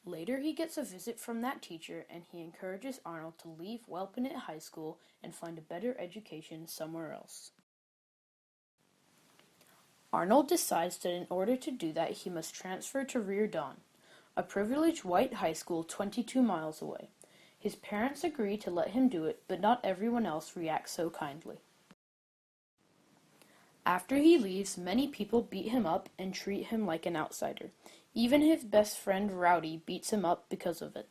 Later he gets a visit from that teacher and he encourages Arnold to leave Welpinit High School and find a better education somewhere else. Arnold decides that in order to do that he must transfer to Reardan, a privileged white high school 22 miles away. His parents agree to let him do it, but not everyone else reacts so kindly. After he leaves, many people beat him up and treat him like an outsider. Even his best friend Rowdy beats him up because of it.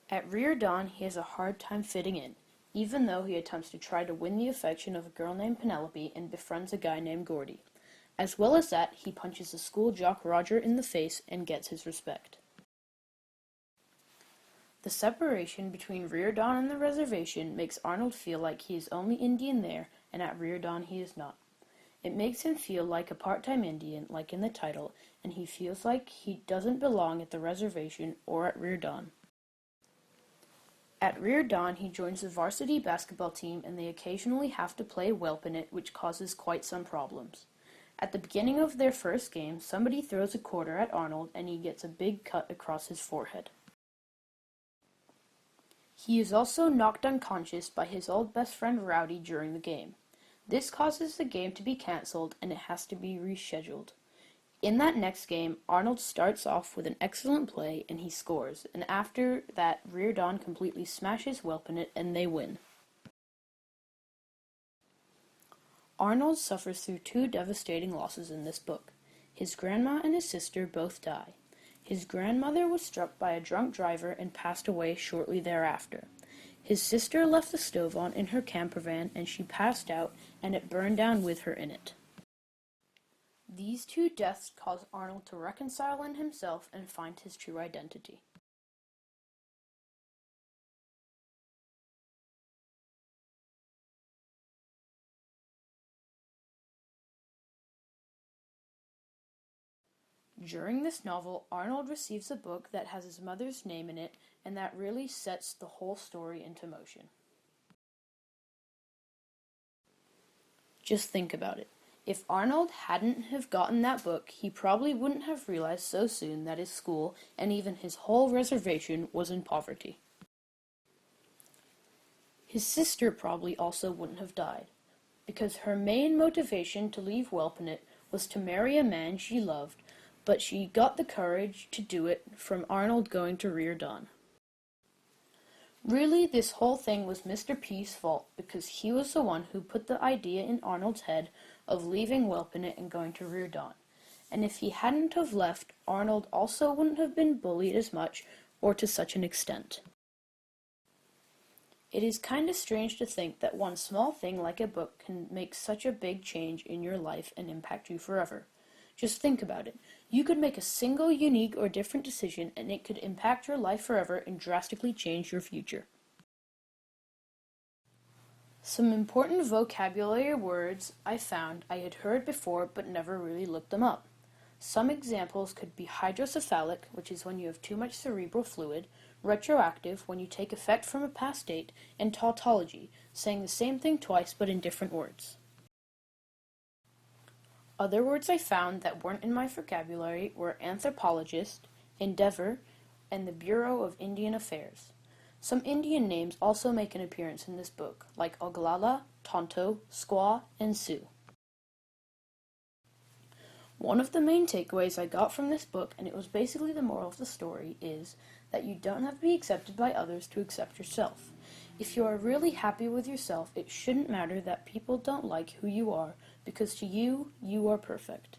At Reardan, he has a hard time fitting in, even though he attempts to try to win the affection of a girl named Penelope and befriends a guy named Gordy. As well as that, he punches a school jock Roger in the face and gets his respect. The separation between Reardan and the reservation makes Arnold feel like he is only Indian there, and at Reardan he is not. It makes him feel like a part-time Indian, like in the title, and he feels like he doesn't belong at the reservation or at Reardan. At Reardan, he joins the varsity basketball team and they occasionally have to play Welpinit, which causes quite some problems. At the beginning of their first game, somebody throws a quarter at Arnold and he gets a big cut across his forehead. He is also knocked unconscious by his old best friend Rowdy during the game. This causes the game to be cancelled and it has to be rescheduled. In that next game, Arnold starts off with an excellent play and he scores, and after that, Reardan completely smashes Welpinit and they win. Arnold suffers through two devastating losses in this book. His grandma and his sister both die. His grandmother was struck by a drunk driver and passed away shortly thereafter. His sister left the stove on in her camper van and she passed out and it burned down with her in it. These two deaths cause Arnold to reconcile in himself and find his true identity. During this novel, Arnold receives a book that has his mother's name in it, and that really sets the whole story into motion. Just think about it. If Arnold hadn't have gotten that book, he probably wouldn't have realized so soon that his school, and even his whole reservation, was in poverty. His sister probably also wouldn't have died, because her main motivation to leave Welpinit was to marry a man she loved, but she got the courage to do it from Arnold going to Reardan. Really, this whole thing was Mr. P's fault, because he was the one who put the idea in Arnold's head of leaving Welpinit and going to Reardan. And if he hadn't have left, Arnold also wouldn't have been bullied as much or to such an extent. It is kind of strange to think that one small thing like a book can make such a big change in your life and impact you forever. Just think about it. You could make a single unique or different decision and it could impact your life forever and drastically change your future. Some important vocabulary words I found I had heard before but never really looked them up. Some examples could be hydrocephalic, which is when you have too much cerebral fluid, retroactive, when you take effect from a past date, and tautology, saying the same thing twice but in different words. Other words I found that weren't in my vocabulary were anthropologist, endeavor, and the Bureau of Indian Affairs. Some Indian names also make an appearance in this book, like Oglala, Tonto, Squaw, and Sioux. One of the main takeaways I got from this book, and it was basically the moral of the story, is that you don't have to be accepted by others to accept yourself. If you are really happy with yourself, it shouldn't matter that people don't like who you are, because to you, you are perfect.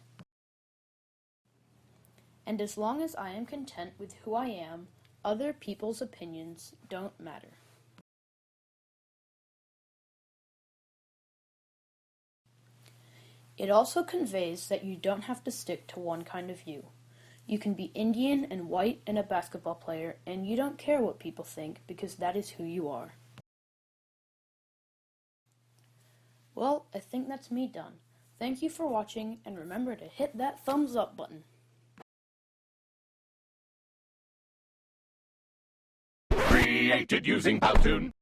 And as long as I am content with who I am, other people's opinions don't matter. It also conveys that you don't have to stick to one kind of you. You can be Indian and white and a basketball player, and you don't care what people think because that is who you are. Well, I think that's me done. Thank you for watching, and remember to hit that thumbs up button. Created using Powtoon.